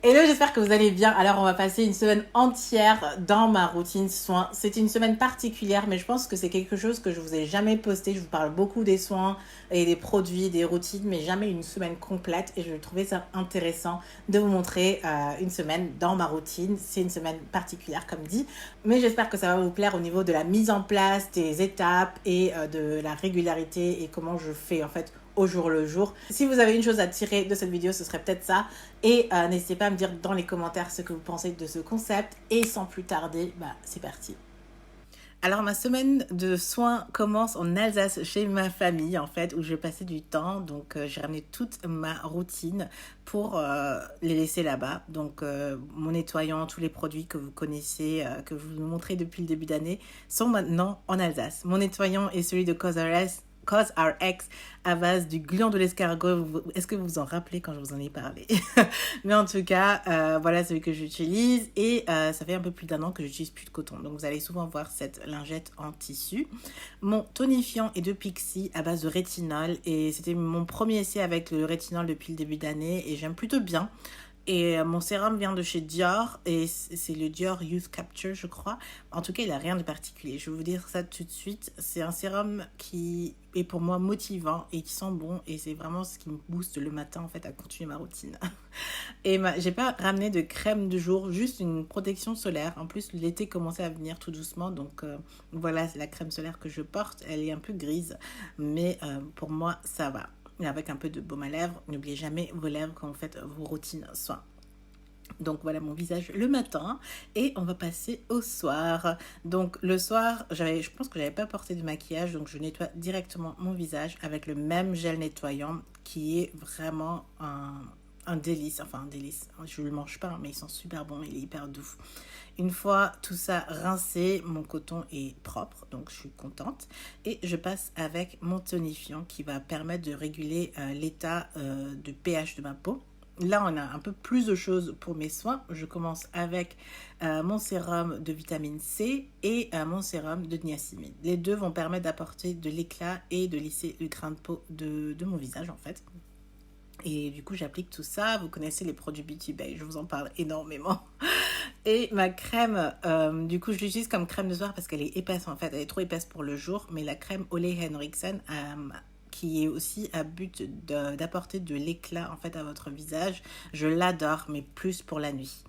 Hello, j'espère que vous allez bien. Alors, on va passer une semaine entière dans ma routine soins. C'est une semaine particulière, mais je pense que c'est quelque chose que je vous ai jamais posté. Je vous parle beaucoup des soins et des produits, des routines, mais jamais une semaine complète. Et je trouvais ça intéressant de vous montrer une semaine dans ma routine. C'est une semaine particulière, comme dit, mais j'espère que ça va vous plaire au niveau de la mise en place, des étapes et de la régularité et comment je fais en fait au jour le jour. Si vous avez une chose à tirer de cette vidéo, ce serait peut-être ça. Et n'hésitez pas à me dire dans les commentaires ce que vous pensez de ce concept. Et sans plus tarder, c'est parti. Alors ma semaine de soins commence en Alsace chez ma famille en fait où je passais du temps, donc j'ai ramené toute ma routine pour les laisser là-bas. Donc mon nettoyant, tous les produits que vous connaissez, que je vous montrais depuis le début d'année sont maintenant en Alsace. Mon nettoyant est celui de COSRX à base du gland de l'escargot. Est-ce que vous vous en rappelez quand je vous en ai parlé? Mais en tout cas, voilà celui que j'utilise et ça fait un peu plus d'un an que j'utilise plus de coton. Donc vous allez souvent voir cette lingette en tissu. Mon tonifiant est de Pixi à base de rétinol et c'était mon premier essai avec le rétinol depuis le début d'année et j'aime plutôt bien. Et mon sérum vient de chez Dior et c'est le Dior Youth Capture, je crois. En tout cas, il n'a rien de particulier. Je vais vous dire ça tout de suite. C'est un sérum qui est pour moi motivant et qui sent bon. Et c'est vraiment ce qui me booste le matin en fait à continuer ma routine. Et j'ai pas ramené de crème de jour, juste une protection solaire. En plus, l'été commençait à venir tout doucement. Donc voilà, c'est la crème solaire que je porte. Elle est un peu grise. Mais pour moi, ça va. Et avec un peu de baume à lèvres, n'oubliez jamais vos lèvres quand vous faites vos routines soins. Donc voilà mon visage le matin et on va passer au soir. Donc le soir, je pense que j'avais pas porté de maquillage, donc je nettoie directement mon visage avec le même gel nettoyant qui est vraiment un délice. Enfin un délice, je le mange pas mais ils sont super bons, il est hyper doux. Une fois tout ça rincé, mon coton est propre, donc je suis contente. Et je passe avec mon tonifiant qui va permettre de réguler l'état de pH de ma peau. Là, on a un peu plus de choses pour mes soins. Je commence avec mon sérum de vitamine C et mon sérum de niacinamide. Les deux vont permettre d'apporter de l'éclat et de lisser le grain de peau de mon visage en fait. Et du coup, j'applique tout ça. Vous connaissez les produits Beauty Bay, je vous en parle énormément. Et ma crème, du coup, je l'utilise comme crème de soir parce qu'elle est épaisse en fait. Elle est trop épaisse pour le jour. Mais la crème Ole Henriksen, qui est aussi à but d'apporter de l'éclat en fait à votre visage, je l'adore, mais plus pour la nuit.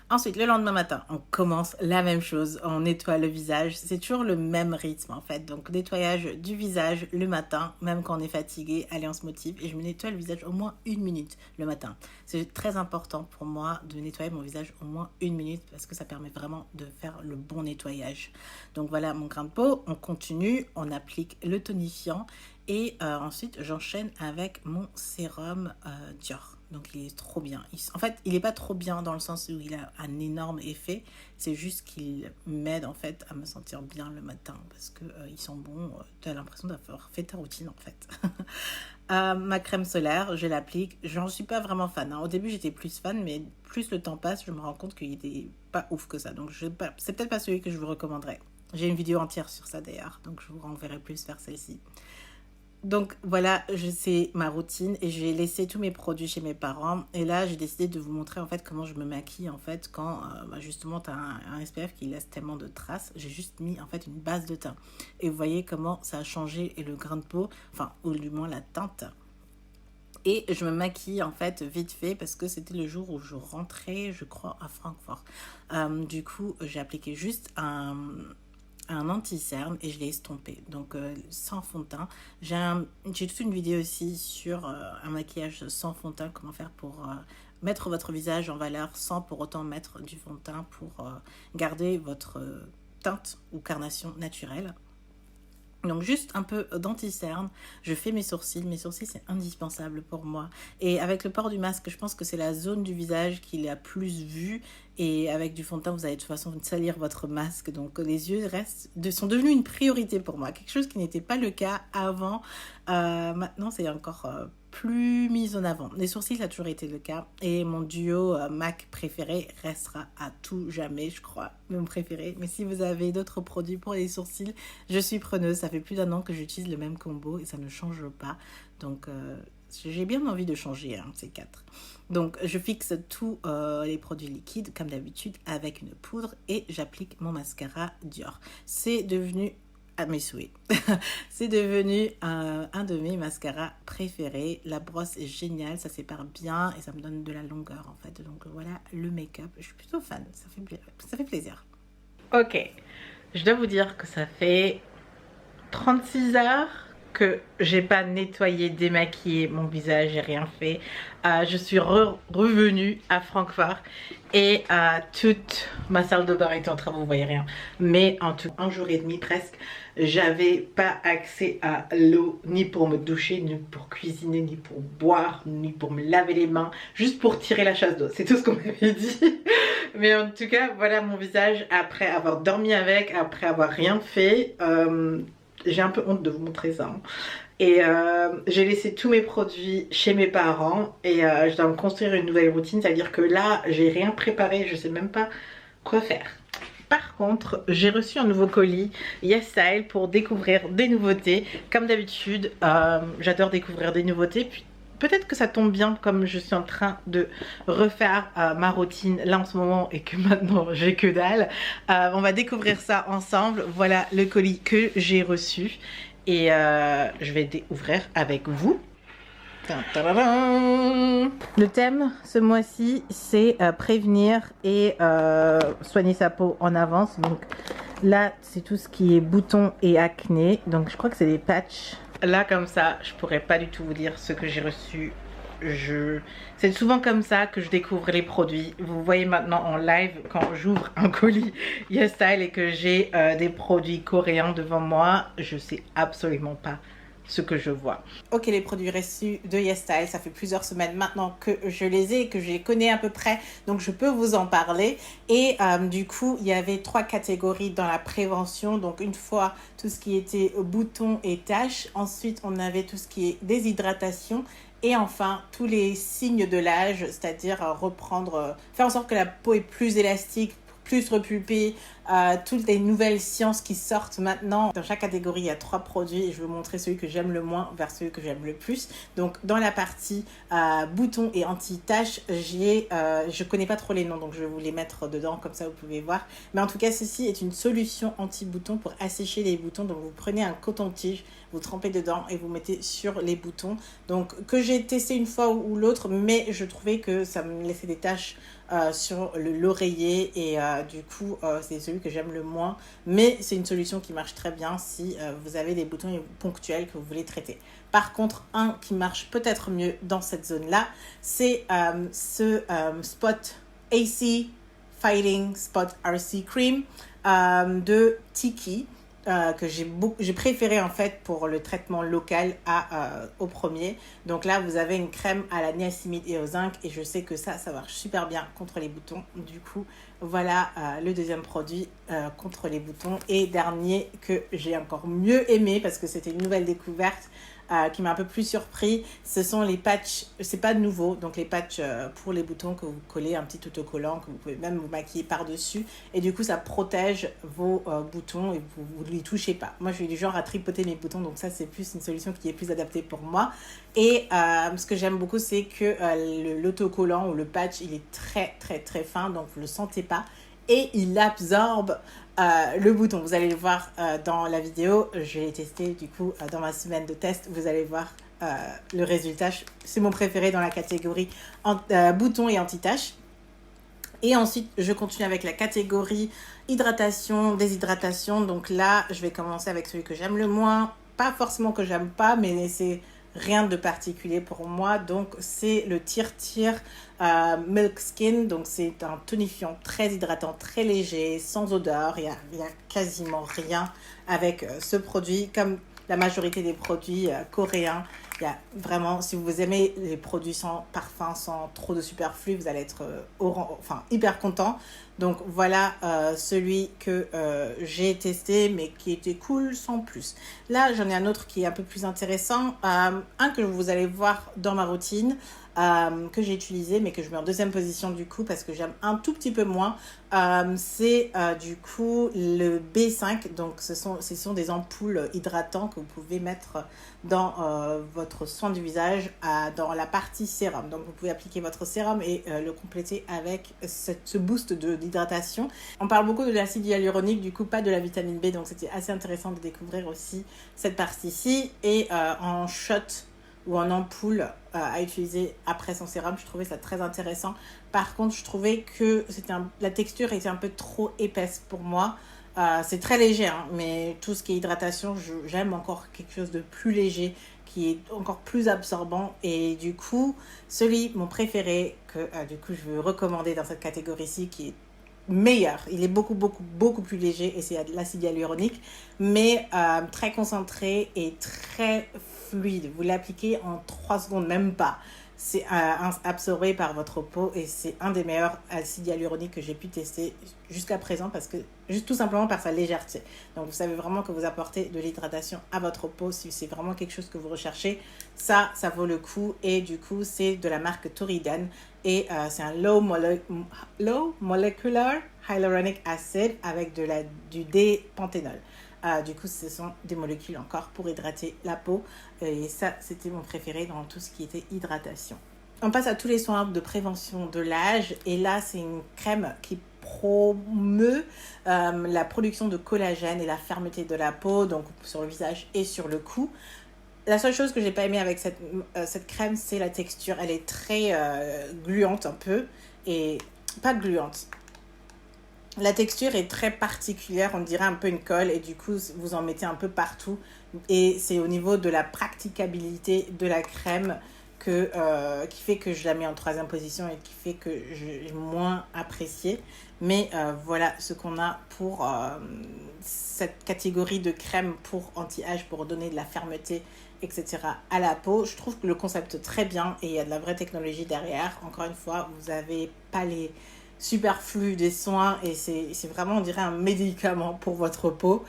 Ensuite, le lendemain matin, on commence la même chose. On nettoie le visage. C'est toujours le même rythme en fait. Donc, nettoyage du visage le matin, même quand on est fatigué. Allez, on se motive. Et je me nettoie le visage au moins 1 minute le matin. C'est très important pour moi de nettoyer mon visage au moins 1 minute parce que ça permet vraiment de faire le bon nettoyage. Donc, voilà mon grain de peau. On continue. On applique le tonifiant. Et ensuite, j'enchaîne avec mon sérum Dior. Donc il est trop bien. En fait, il n'est pas trop bien dans le sens où il a un énorme effet. C'est juste qu'il m'aide en fait à me sentir bien le matin parce que ils sont bons. Tu as l'impression d'avoir fait ta routine en fait. Ma crème solaire, je l'applique. J'en suis pas vraiment fan, hein. Au début, j'étais plus fan, mais plus le temps passe, je me rends compte qu'il était pas ouf que ça. Donc c'est peut-être pas celui que je vous recommanderais. J'ai une vidéo entière sur ça d'ailleurs, donc je vous renverrai plus vers celle-ci. Donc voilà, je sais ma routine et j'ai laissé tous mes produits chez mes parents. Et là, j'ai décidé de vous montrer en fait comment je me maquille en fait quand justement tu as un SPF qui laisse tellement de traces. J'ai juste mis en fait une base de teint. Et vous voyez comment ça a changé et le grain de peau, enfin ou du moins la teinte. Et je me maquille en fait vite fait parce que c'était le jour où je rentrais, je crois, à Francfort. Du coup, j'ai appliqué juste un anti-cerne et je l'ai estompé. Donc sans fond de teint. J'ai toute une vidéo aussi sur un maquillage sans fond de teint, comment faire pour mettre votre visage en valeur sans pour autant mettre du fond de teint pour garder votre teinte ou carnation naturelle. Donc juste un peu d'anti-cerne, je fais mes sourcils c'est indispensable pour moi. Et avec le port du masque, je pense que c'est la zone du visage qui est la plus vue. Et avec du fond de teint, vous allez de toute façon salir votre masque. Donc les yeux sont devenus une priorité pour moi. Quelque chose qui n'était pas le cas avant. Maintenant, c'est encore plus mis en avant. Les sourcils, ça a toujours été le cas. Et mon duo MAC préféré restera à tout jamais, je crois, mon préféré. Mais si vous avez d'autres produits pour les sourcils, je suis preneuse. Ça fait plus d'un an que j'utilise le même combo et ça ne change pas. Donc, J'ai bien envie de changer, hein, ces 4. Donc, je fixe tous les produits liquides, comme d'habitude, avec une poudre et j'applique mon mascara Dior. C'est devenu, à mes souhaits, c'est devenu un de mes mascaras préférés. La brosse est géniale, ça sépare bien et ça me donne de la longueur, en fait. Donc, voilà le make-up. Je suis plutôt fan, ça fait plaisir. Ok, je dois vous dire que ça fait 36 heures que j'ai pas nettoyé, démaquillé mon visage, j'ai rien fait. Je suis revenue à Francfort et toute ma salle de bain était en travaux, vous voyez rien. Mais en tout un jour et demi presque, j'avais pas accès à l'eau, ni pour me doucher, ni pour cuisiner, ni pour boire, ni pour me laver les mains, juste pour tirer la chasse d'eau. C'est tout ce qu'on m'avait dit. Mais en tout cas, voilà mon visage après avoir dormi avec, après avoir rien fait. J'ai un peu honte de vous montrer ça. Hein. Et j'ai laissé tous mes produits chez mes parents et je dois me construire une nouvelle routine. C'est-à-dire que là, j'ai rien préparé, je sais même pas quoi faire. Par contre, j'ai reçu un nouveau colis YesStyle pour découvrir des nouveautés. Comme d'habitude, j'adore découvrir des nouveautés. Puis peut-être que ça tombe bien comme je suis en train de refaire ma routine là en ce moment et que maintenant j'ai que dalle. On va découvrir ça ensemble. Voilà le colis que j'ai reçu et je vais découvrir avec vous. Le thème ce mois-ci c'est prévenir et soigner sa peau en avance. Donc là c'est tout ce qui est boutons et acné. Donc je crois que c'est des patchs. Là comme ça je pourrais pas du tout vous dire ce que j'ai reçu. C'est souvent comme ça que je découvre les produits. Vous voyez maintenant en live quand j'ouvre un colis YesStyle et que j'ai des produits coréens devant moi, je sais absolument pas ce que je vois. Ok, les produits reçus de YesStyle, ça fait plusieurs semaines maintenant que je les ai et que je les connais à peu près, donc je peux vous en parler. Et du coup, il y avait 3 catégories dans la prévention. Donc une fois tout ce qui était boutons et taches, ensuite on avait tout ce qui est déshydratation et enfin tous les signes de l'âge, c'est-à-dire faire en sorte que la peau est plus élastique, plus repulpée, toutes les nouvelles sciences qui sortent maintenant. Dans chaque catégorie, il y a 3 produits et je vais vous montrer celui que j'aime le moins vers celui que j'aime le plus. Donc dans la partie boutons et anti-taches, je connais pas trop les noms, donc je vais vous les mettre dedans, comme ça vous pouvez voir. Mais en tout cas, ceci est une solution anti-boutons pour assécher les boutons. Donc vous prenez un coton-tige, vous trempez dedans et vous mettez sur les boutons. Donc que j'ai testé une fois ou l'autre, mais je trouvais que ça me laissait des taches sur l'oreiller et du coup c'est celui que j'aime le moins, mais c'est une solution qui marche très bien si vous avez des boutons ponctuels que vous voulez traiter. Par contre, un qui marche peut-être mieux dans cette zone là, c'est ce Spot AC Fighting Spot RC Cream de Tiki, que j'ai préféré en fait pour le traitement local au premier. Donc là vous avez une crème à la niacinamide et au zinc et je sais que ça marche super bien contre les boutons. Du coup voilà le deuxième produit contre les boutons et dernier que j'ai encore mieux aimé parce que c'était une nouvelle découverte qui m'a un peu plus surpris. Ce sont les patchs, c'est pas nouveau, donc les patchs pour les boutons que vous collez, un petit autocollant que vous pouvez même vous maquiller par-dessus et du coup ça protège vos boutons et vous ne les touchez pas. Moi je suis du genre à tripoter mes boutons, donc ça c'est plus une solution qui est plus adaptée pour moi. Et ce que j'aime beaucoup c'est que l'autocollant ou le patch il est très très très fin, donc vous le sentez pas et il absorbe le bouton. Vous allez le voir dans la vidéo, je l'ai testé du coup dans ma semaine de test, vous allez voir le résultat. C'est mon préféré dans la catégorie boutons et anti-taches. Et ensuite je continue avec la catégorie hydratation, déshydratation. Donc là je vais commencer avec celui que j'aime le moins, pas forcément que j'aime pas, mais c'est rien de particulier pour moi. Donc c'est le Tir Milk Skin. Donc c'est un tonifiant très hydratant, très léger, sans odeur. Il y a quasiment rien avec ce produit. Comme la majorité des produits coréens, il y a vraiment, si vous aimez les produits sans parfum, sans trop de superflu, vous allez être hyper content. Donc voilà celui que j'ai testé mais qui était cool sans plus. Là j'en ai un autre qui est un peu plus intéressant, un que vous allez voir dans ma routine. que j'ai utilisé, mais que je mets en deuxième position du coup, parce que j'aime un tout petit peu moins. C'est du coup le B5. Donc ce sont des ampoules hydratants que vous pouvez mettre dans votre soin du visage, dans la partie sérum. Donc vous pouvez appliquer votre sérum et le compléter avec ce boost d'hydratation. On parle beaucoup de l'acide hyaluronique, du coup pas de la vitamine B, donc c'était assez intéressant de découvrir aussi cette partie-ci. Et en shot ou en ampoule à utiliser après son sérum, je trouvais ça très intéressant. Par contre, je trouvais que la texture était un peu trop épaisse pour moi. C'est très léger, hein, mais tout ce qui est hydratation, j'aime encore quelque chose de plus léger, qui est encore plus absorbant. Et du coup, mon préféré, que du coup je veux recommander dans cette catégorie-ci, qui est meilleur, il est beaucoup beaucoup beaucoup plus léger, et c'est de l'acide hyaluronique, mais très concentré et très fluide. Vous l'appliquez en 3 secondes, même pas. C'est absorbé par votre peau, et c'est un des meilleurs acides hyaluroniques que j'ai pu tester jusqu'à présent, parce que juste tout simplement par sa légèreté. Donc vous savez vraiment que vous apportez de l'hydratation à votre peau si c'est vraiment quelque chose que vous recherchez. Ça vaut le coup. Et du coup, c'est de la marque Toridan, et c'est un low molecular hyaluronic acid avec du D-panthénol. Du coup, ce sont des molécules encore pour hydrater la peau. Et ça, c'était mon préféré dans tout ce qui était hydratation. On passe à tous les soins de prévention de l'âge. Et là, c'est une crème qui promeut la production de collagène et la fermeté de la peau, donc sur le visage et sur le cou. La seule chose que j'ai pas aimé avec cette crème, c'est la texture. Elle est très gluante un peu. Et pas gluante. La texture est très particulière, on dirait un peu une colle, et du coup vous en mettez un peu partout, et c'est au niveau de la praticabilité de la crème qui fait que je la mets en 3e position, et qui fait que j'ai moins apprécié. Mais voilà ce qu'on a pour cette catégorie de crème pour anti-âge, pour donner de la fermeté, etc. à la peau. Je trouve que le concept très bien, et il y a de la vraie technologie derrière. Encore une fois, vous n'avez pas les superflu des soins, et c'est vraiment, on dirait, un médicament pour votre peau.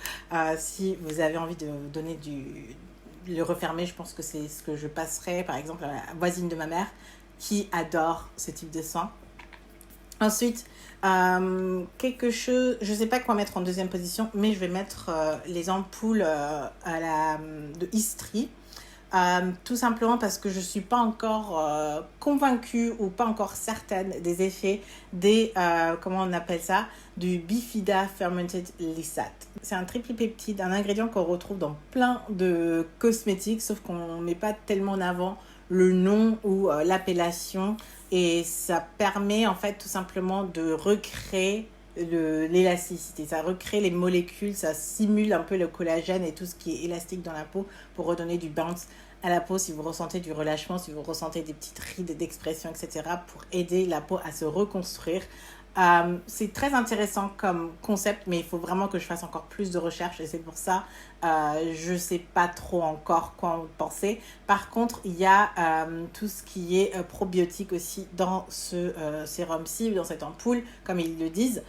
Si vous avez envie de donner le refermer, je pense que c'est ce que je passerai par exemple à la voisine de ma mère, qui adore ce type de soins. Ensuite, quelque chose, je ne sais pas quoi mettre en 2e position, mais je vais mettre les ampoules de Istrie. Tout simplement parce que je ne suis pas encore convaincue, ou pas encore certaine des effets comment on appelle ça, du Bifida Fermented Lysate. C'est un triple peptide, un ingrédient qu'on retrouve dans plein de cosmétiques, sauf qu'on ne met pas tellement en avant le nom ou l'appellation, et ça permet en fait tout simplement de recréer l'élasticité, ça recrée les molécules, ça simule un peu le collagène et tout ce qui est élastique dans la peau, pour redonner du bounce à la peau si vous ressentez du relâchement, si vous ressentez des petites rides d'expression, etc., pour aider la peau à se reconstruire. C'est très intéressant comme concept, mais il faut vraiment que je fasse encore plus de recherches, et c'est pour ça je ne sais pas trop encore quoi en penser. Par contre, il y a tout ce qui est probiotique aussi dans ce sérum-ci, dans cette ampoule, comme ils le disent.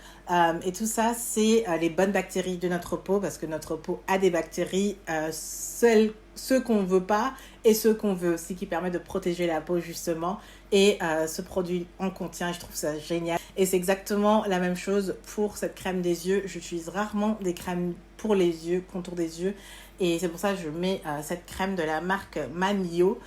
Et tout ça, c'est les bonnes bactéries de notre peau, parce que notre peau a des bactéries, ceux qu'on ne veut pas et ceux qu'on veut, ce qui permet de protéger la peau justement. Et ce produit en contient, je trouve ça génial. Et c'est exactement la même chose pour cette crème des yeux. J'utilise rarement des crèmes pour les yeux, contour des yeux. Et c'est pour ça que je mets cette crème de la marque Manio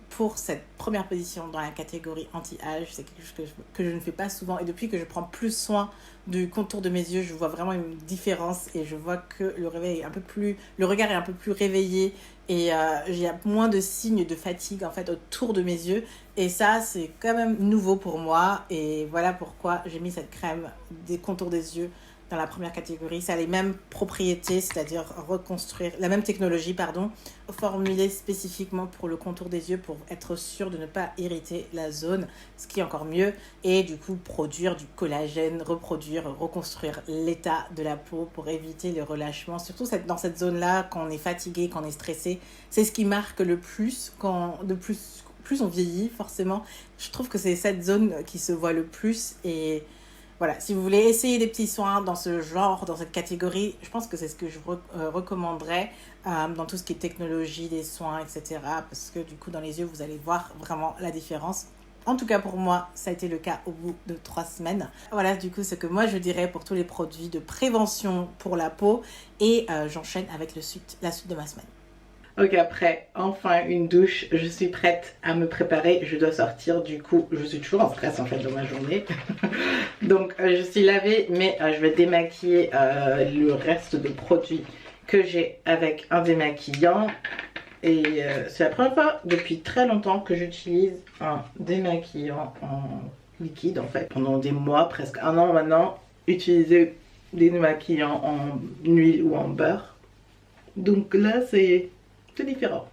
pour cette première position dans la catégorie anti-âge. C'est quelque chose que je ne fais pas souvent. Et depuis que je prends plus soin du contour de mes yeux, je vois vraiment une différence. Et je vois que le regard est un peu plus réveillé. Et il y a moins de signes de fatigue en fait autour de mes yeux. Et ça, c'est quand même nouveau pour moi. Et voilà pourquoi j'ai mis cette crème des contours des yeux dans la première catégorie. Ça a les mêmes propriétés, c'est-à-dire reconstruire, la même technologie, formulée spécifiquement pour le contour des yeux, pour être sûr de ne pas irriter la zone, ce qui est encore mieux. Et du coup, produire du collagène, reconstruire l'état de la peau pour éviter le relâchement. Surtout dans cette zone-là, quand on est fatigué, quand on est stressé, c'est ce qui marque le plus, plus on vieillit, forcément. Je trouve que c'est cette zone qui se voit le plus. Et voilà, si vous voulez essayer des petits soins dans ce genre, dans cette catégorie, je pense que c'est ce que je recommanderais. dans tout ce qui est technologie, des soins, etc. Parce que du coup, dans les yeux, vous allez voir vraiment la différence. En tout cas, pour moi, ça a été le cas au bout de 3 semaines. Voilà, du coup, ce que moi, je dirais pour tous les produits de prévention pour la peau. Et j'enchaîne avec la suite de ma semaine. Ok, après, enfin une douche, je suis prête à me préparer, je dois sortir, du coup je suis toujours en stress en fait dans ma journée. Donc je suis lavée, mais je vais démaquiller le reste de produits que j'ai avec un démaquillant. Et c'est la première fois depuis très longtemps que j'utilise un démaquillant en liquide en fait. Pendant des mois, presque un an maintenant, utiliser des démaquillants en huile ou en beurre. Donc là c'est différent.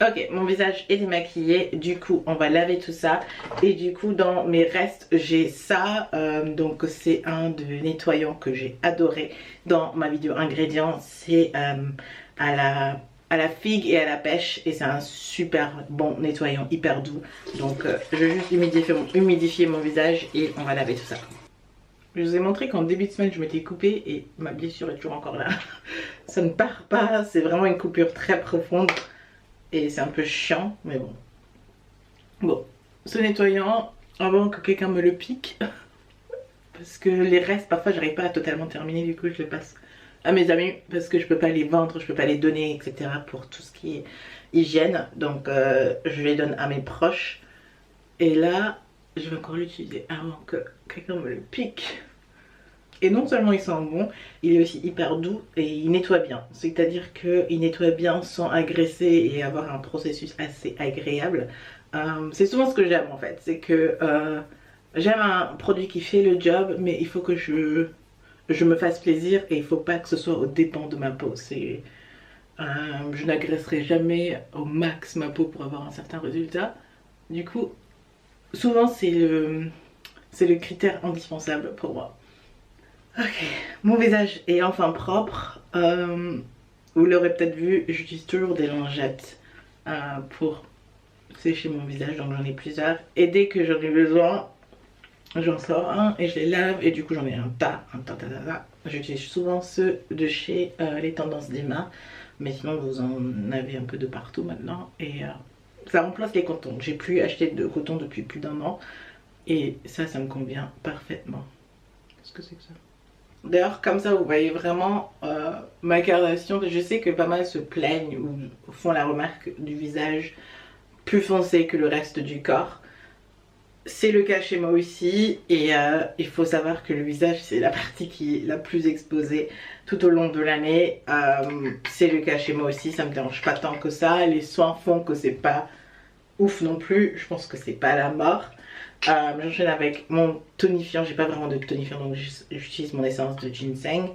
Ok, mon visage est démaquillé, du coup on va laver tout ça. Et du coup dans mes restes j'ai ça, donc c'est un de nettoyants que j'ai adoré dans ma vidéo ingrédients. C'est à la figue et à la pêche, et c'est un super bon nettoyant, hyper doux. Donc je vais juste humidifier mon visage et on va laver tout ça. Je vous ai montré qu'en début de semaine je m'étais coupée et ma blessure est toujours encore là. Ça ne part pas, c'est vraiment une coupure très profonde et c'est un peu chiant, mais bon. Bon, ce nettoyant, avant que quelqu'un me le pique, parce que les restes parfois j'arrive pas à totalement terminer, du coup je le passe à mes amis parce que je peux pas les vendre, je peux pas les donner, etc. pour tout ce qui est hygiène. Donc je les donne à mes proches. Et là, je vais encore l'utiliser avant que quelqu'un me le pique. Et non seulement il sent bon, il est aussi hyper doux et il nettoie bien. C'est-à-dire qu'il nettoie bien sans agresser et avoir un processus assez agréable. C'est souvent ce que j'aime en fait. C'est que j'aime un produit qui fait le job, mais il faut que je me fasse plaisir et il faut pas que ce soit aux dépens de ma peau. Je n'agresserai jamais au max ma peau pour avoir un certain résultat. Du coup, souvent c'est le critère indispensable pour moi. Ok, mon visage est enfin propre. Vous l'aurez peut-être vu, j'utilise toujours des lingettes pour sécher mon visage, donc j'en ai plusieurs. Et dès que j'en ai besoin, j'en sors un et je les lave, et du coup j'en ai un tas. J'utilise souvent ceux de chez Les Tendances d'Emma, mais sinon vous en avez un peu de partout maintenant. Et ça remplace les cotons. J'ai plus acheté de coton depuis plus d'un an. Et ça me convient parfaitement. Qu'est-ce que c'est que ça? D'ailleurs, comme ça, vous voyez vraiment ma carnation. Je sais que pas mal se plaignent ou font la remarque du visage plus foncé que le reste du corps. C'est le cas chez moi aussi. Et il faut savoir que le visage, c'est la partie qui est la plus exposée tout au long de l'année. C'est le cas chez moi aussi. Ça me dérange pas tant que ça. Les soins font que c'est pas ouf non plus. Je pense que c'est pas la mort. J'enchaîne avec mon tonifiant. J'ai pas vraiment de tonifiant, donc j'utilise mon essence de ginseng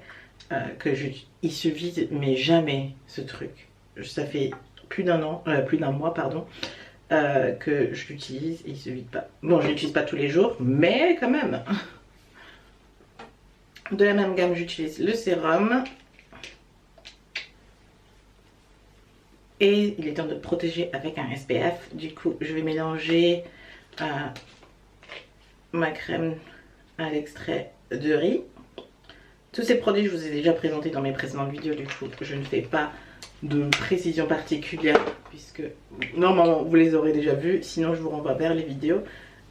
il se vide mais jamais ce truc. Ça fait plus d'un mois pardon, que je l'utilise et il se vide pas. Bon, je l'utilise pas tous les jours, mais quand même. De la même gamme, j'utilise le sérum. Et il est temps de protéger avec un SPF. Du coup, je vais mélanger ma crème à l'extrait de riz. Tous ces produits, je vous ai déjà présentés dans mes précédentes vidéos. Du coup, je ne fais pas de précision particulière puisque normalement vous les aurez déjà vus. Sinon, je vous renvoie vers les vidéos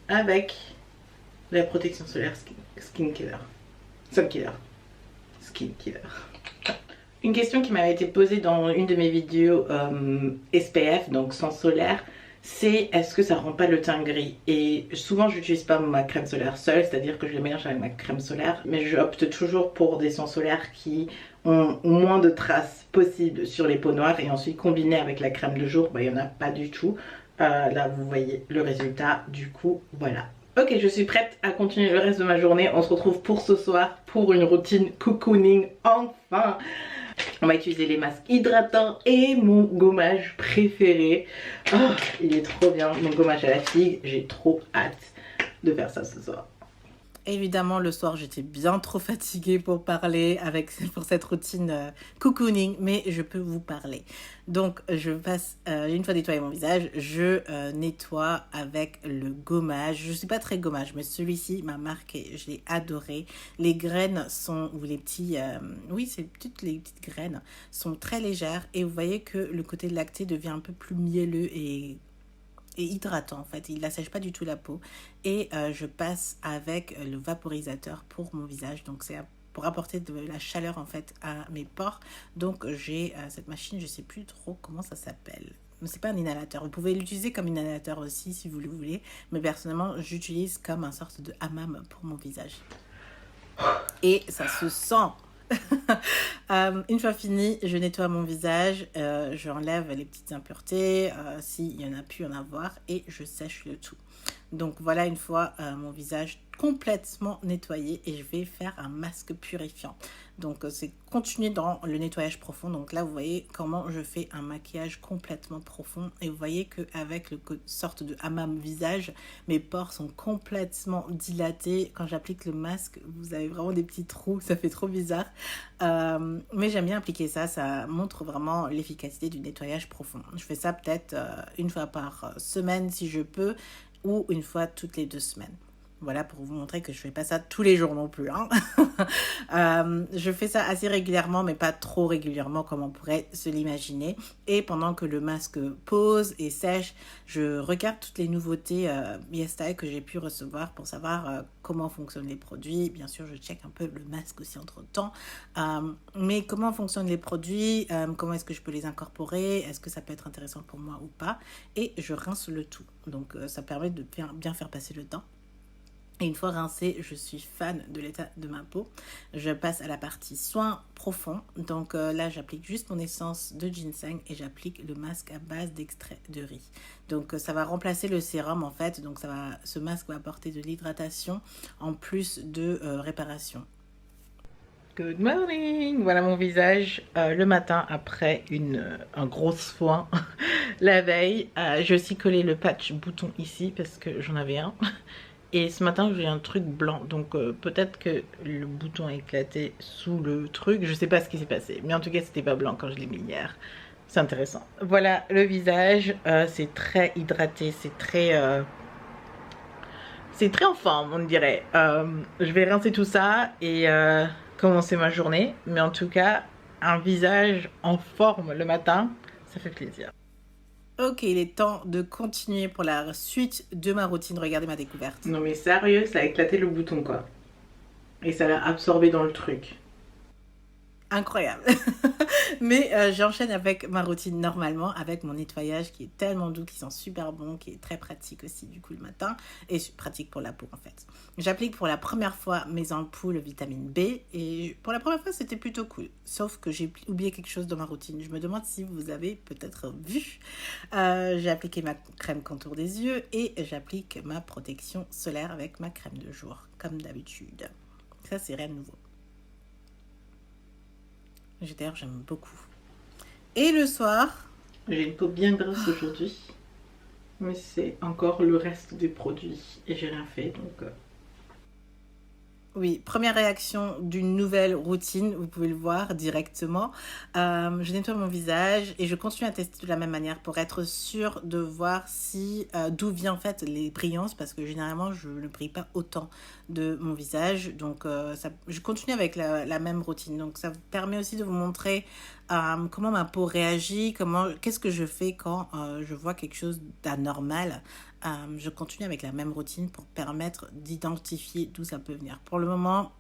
avec la protection solaire Skin Killer. Une question qui m'avait été posée dans une de mes vidéos SPF, donc sans solaire, c'est est-ce que ça rend pas le teint gris? Et souvent j'utilise pas ma crème solaire seule, c'est-à-dire que je les mélange avec ma crème solaire, mais j'opte toujours pour des sons solaires qui ont moins de traces possibles sur les peaux noires, et ensuite combiné avec la crème de jour, il n'y en a pas du tout. Là vous voyez le résultat, du coup voilà. Ok, je suis prête à continuer le reste de ma journée. On se retrouve pour ce soir pour une routine cocooning, enfin. On va utiliser les masques hydratants et mon gommage préféré. Oh, il est trop bien, mon gommage à la figue. J'ai trop hâte de faire ça ce soir. Évidemment, le soir, j'étais bien trop fatiguée pour parler pour cette routine cocooning, mais je peux vous parler. Donc, je passe, une fois nettoyé mon visage, je nettoie avec le gommage. Je ne suis pas très gommage, mais celui-ci m'a marqué, je l'ai adoré. Les graines sont, ou les petits, oui, c'est toutes les petites graines, sont très légères et vous voyez que le côté lacté devient un peu plus mielleux et hydratant en fait, il n'assèche pas du tout la peau et je passe avec le vaporisateur pour mon visage, donc c'est pour apporter de la chaleur en fait à mes pores. Donc j'ai cette machine, je sais plus trop comment ça s'appelle, mais c'est pas un inhalateur, vous pouvez l'utiliser comme inhalateur aussi si vous le voulez, mais personnellement j'utilise comme un sorte de hammam pour mon visage et ça se sent. Une fois fini, je nettoie mon visage, j'enlève les petites impuretés, s'il y en a pu en avoir, et je sèche le tout. Donc voilà, une fois mon visage complètement nettoyé, et je vais faire un masque purifiant. Donc c'est continuer dans le nettoyage profond. Donc là, vous voyez comment je fais un maquillage complètement profond. Et vous voyez qu'avec le sorte de hammam visage, mes pores sont complètement dilatés. Quand j'applique le masque, vous avez vraiment des petits trous. Ça fait trop bizarre. Mais j'aime bien appliquer ça. Ça montre vraiment l'efficacité du nettoyage profond. Je fais ça peut-être une fois par semaine si je peux, ou une fois toutes les 2 semaines. Voilà, pour vous montrer que je ne fais pas ça tous les jours non plus. Hein. Je fais ça assez régulièrement, mais pas trop régulièrement comme on pourrait se l'imaginer. Et pendant que le masque pose et sèche, je regarde toutes les nouveautés YesStyle que j'ai pu recevoir pour savoir comment fonctionnent les produits. Bien sûr, je check un peu le masque aussi entre-temps. Mais comment fonctionnent les produits, comment est-ce que je peux les incorporer, est-ce que ça peut être intéressant pour moi ou pas. Et je rince le tout. Donc, ça permet de bien faire passer le temps. Et une fois rincée, je suis fan de l'état de ma peau. Je passe à la partie soins profonds. Donc là, j'applique juste mon essence de ginseng et j'applique le masque à base d'extrait de riz. Donc ça va remplacer le sérum en fait. Donc ce masque va apporter de l'hydratation en plus de réparation. Good morning! Voilà mon visage le matin après un gros soin la veille. J'ai aussi collé le patch bouton ici parce que j'en avais un. Et ce matin, j'ai un truc blanc, donc peut-être que le bouton a éclaté sous le truc, je sais pas ce qui s'est passé. Mais en tout cas, c'était pas blanc quand je l'ai mis hier. C'est intéressant. Voilà le visage, c'est très hydraté, c'est très en forme, on dirait. Je vais rincer tout ça et commencer ma journée. Mais en tout cas, un visage en forme le matin, ça fait plaisir. Ok, il est temps de continuer pour la suite de ma routine. Regardez ma découverte. Non mais sérieux, ça a éclaté le bouton quoi. Et ça l'a absorbé dans le truc. Incroyable. Mais j'enchaîne avec ma routine normalement, avec mon nettoyage qui est tellement doux, qui sent super bon, qui est très pratique aussi du coup le matin, et pratique pour la peau en fait. J'applique pour la première fois mes ampoules vitamine B, et pour la première fois c'était plutôt cool, sauf que j'ai oublié quelque chose dans ma routine. Je me demande si vous avez peut-être vu. J'ai appliqué ma crème contour des yeux, et j'applique ma protection solaire avec ma crème de jour, comme d'habitude. Ça c'est rien de nouveau. D'ailleurs, j'aime beaucoup. Et le soir, j'ai une peau bien grasse aujourd'hui. Mais c'est encore le reste des produits. Et j'ai rien fait, donc... Oui, première réaction d'une nouvelle routine, vous pouvez le voir directement. Je nettoie mon visage et je continue à tester de la même manière pour être sûre de voir si d'où vient en fait les brillances, parce que généralement je ne brille pas autant de mon visage. Donc je continue avec la même routine. Donc ça vous permet aussi de vous montrer comment ma peau réagit, qu'est-ce que je fais quand je vois quelque chose d'anormal. Je continue avec la même routine pour permettre d'identifier d'où ça peut venir. Pour le moment,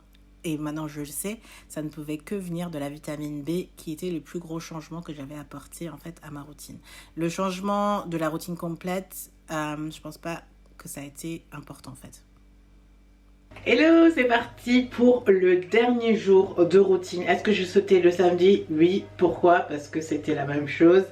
et maintenant je le sais, ça ne pouvait que venir de la vitamine B qui était le plus gros changement que j'avais apporté en fait à ma routine. Le changement de la routine complète, je pense pas que ça a été important en fait. Hello, c'est parti pour le dernier jour de routine. Est-ce que je sautais le samedi? Oui. Pourquoi? Parce que c'était la même chose.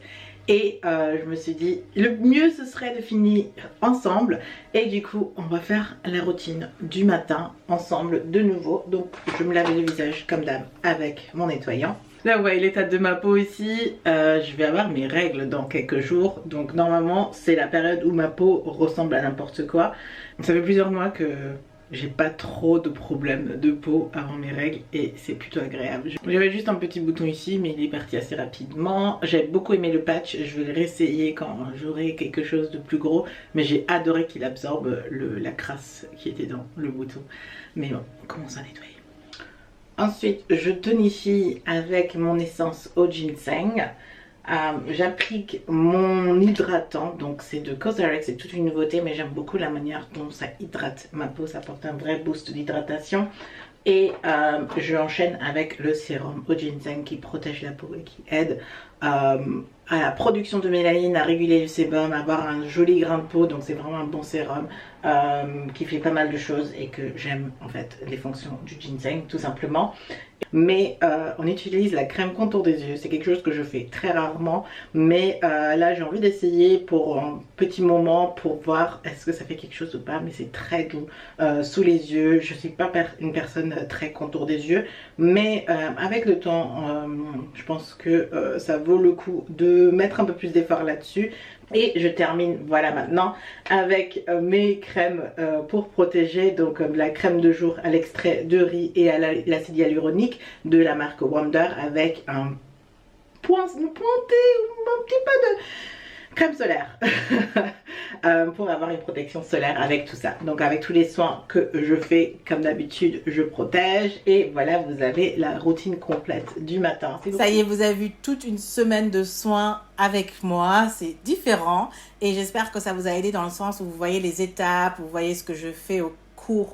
Et je me suis dit, le mieux ce serait de finir ensemble. Et du coup, on va faire la routine du matin ensemble de nouveau. Donc, je me lave le visage comme d'hab avec mon nettoyant. Là, vous voyez l'état de ma peau ici. Je vais avoir mes règles dans quelques jours. Donc, normalement, c'est la période où ma peau ressemble à n'importe quoi. Ça fait plusieurs mois que j'ai pas trop de problèmes de peau avant mes règles et c'est plutôt agréable. J'avais juste un petit bouton ici mais il est parti assez rapidement. J'ai beaucoup aimé le patch, je vais le réessayer quand j'aurai quelque chose de plus gros, mais j'ai adoré qu'il absorbe la crasse qui était dans le bouton. Mais bon, on commence à nettoyer. Ensuite, je tonifie avec mon essence au ginseng. J'applique mon hydratant, donc c'est de Cosrx, c'est toute une nouveauté, mais j'aime beaucoup la manière dont ça hydrate ma peau, ça apporte un vrai boost d'hydratation. Et je enchaîne avec le sérum au ginseng qui protège la peau et qui aide à la production de mélanine, à réguler le sébum, à avoir un joli grain de peau. Donc c'est vraiment un bon sérum qui fait pas mal de choses et que j'aime en fait les fonctions du ginseng tout simplement. Mais on utilise la crème contour des yeux, c'est quelque chose que je fais très rarement, mais là j'ai envie d'essayer pour un petit moment pour voir est-ce que ça fait quelque chose ou pas. Mais c'est très doux sous les yeux, je suis pas une personne très contour des yeux, mais avec le temps je pense que ça vaut le coup de mettre un peu plus d'effort là-dessus. Et je termine, voilà, maintenant avec mes crèmes pour protéger, donc la crème de jour à l'extrait de riz et à l'acide hyaluronique de la marque Wonder avec un pointé ou un petit peu de crème solaire pour avoir une protection solaire avec tout ça. Donc avec tous les soins que je fais, comme d'habitude, je protège. Et voilà, vous avez la routine complète du matin. Ça y est, vous avez vu toute une semaine de soins avec moi. C'est différent et j'espère que ça vous a aidé dans le sens où vous voyez les étapes, vous voyez ce que je fais au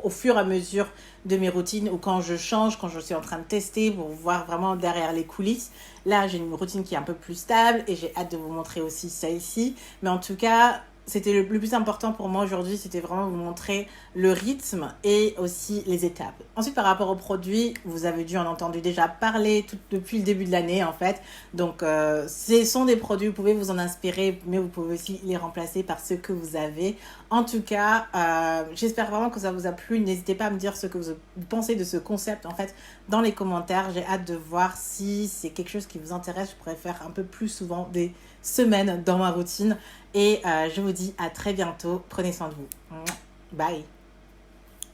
fur et à mesure de mes routines, ou quand je change, quand je suis en train de tester pour voir vraiment derrière les coulisses. Là, j'ai une routine qui est un peu plus stable et j'ai hâte de vous montrer aussi celle-ci. Mais en tout cas, c'était le plus important pour moi aujourd'hui, c'était vraiment vous montrer le rythme et aussi les étapes. Ensuite, par rapport aux produits, vous avez dû en entendre déjà parler depuis le début de l'année en fait. Donc, ce sont des produits, vous pouvez vous en inspirer, mais vous pouvez aussi les remplacer par ceux que vous avez. En tout cas, j'espère vraiment que ça vous a plu. N'hésitez pas à me dire ce que vous pensez de ce concept en fait dans les commentaires. J'ai hâte de voir si c'est quelque chose qui vous intéresse. Je pourrais faire un peu plus souvent des semaines dans ma routine. Et je vous dis à très bientôt. Prenez soin de vous. Bye.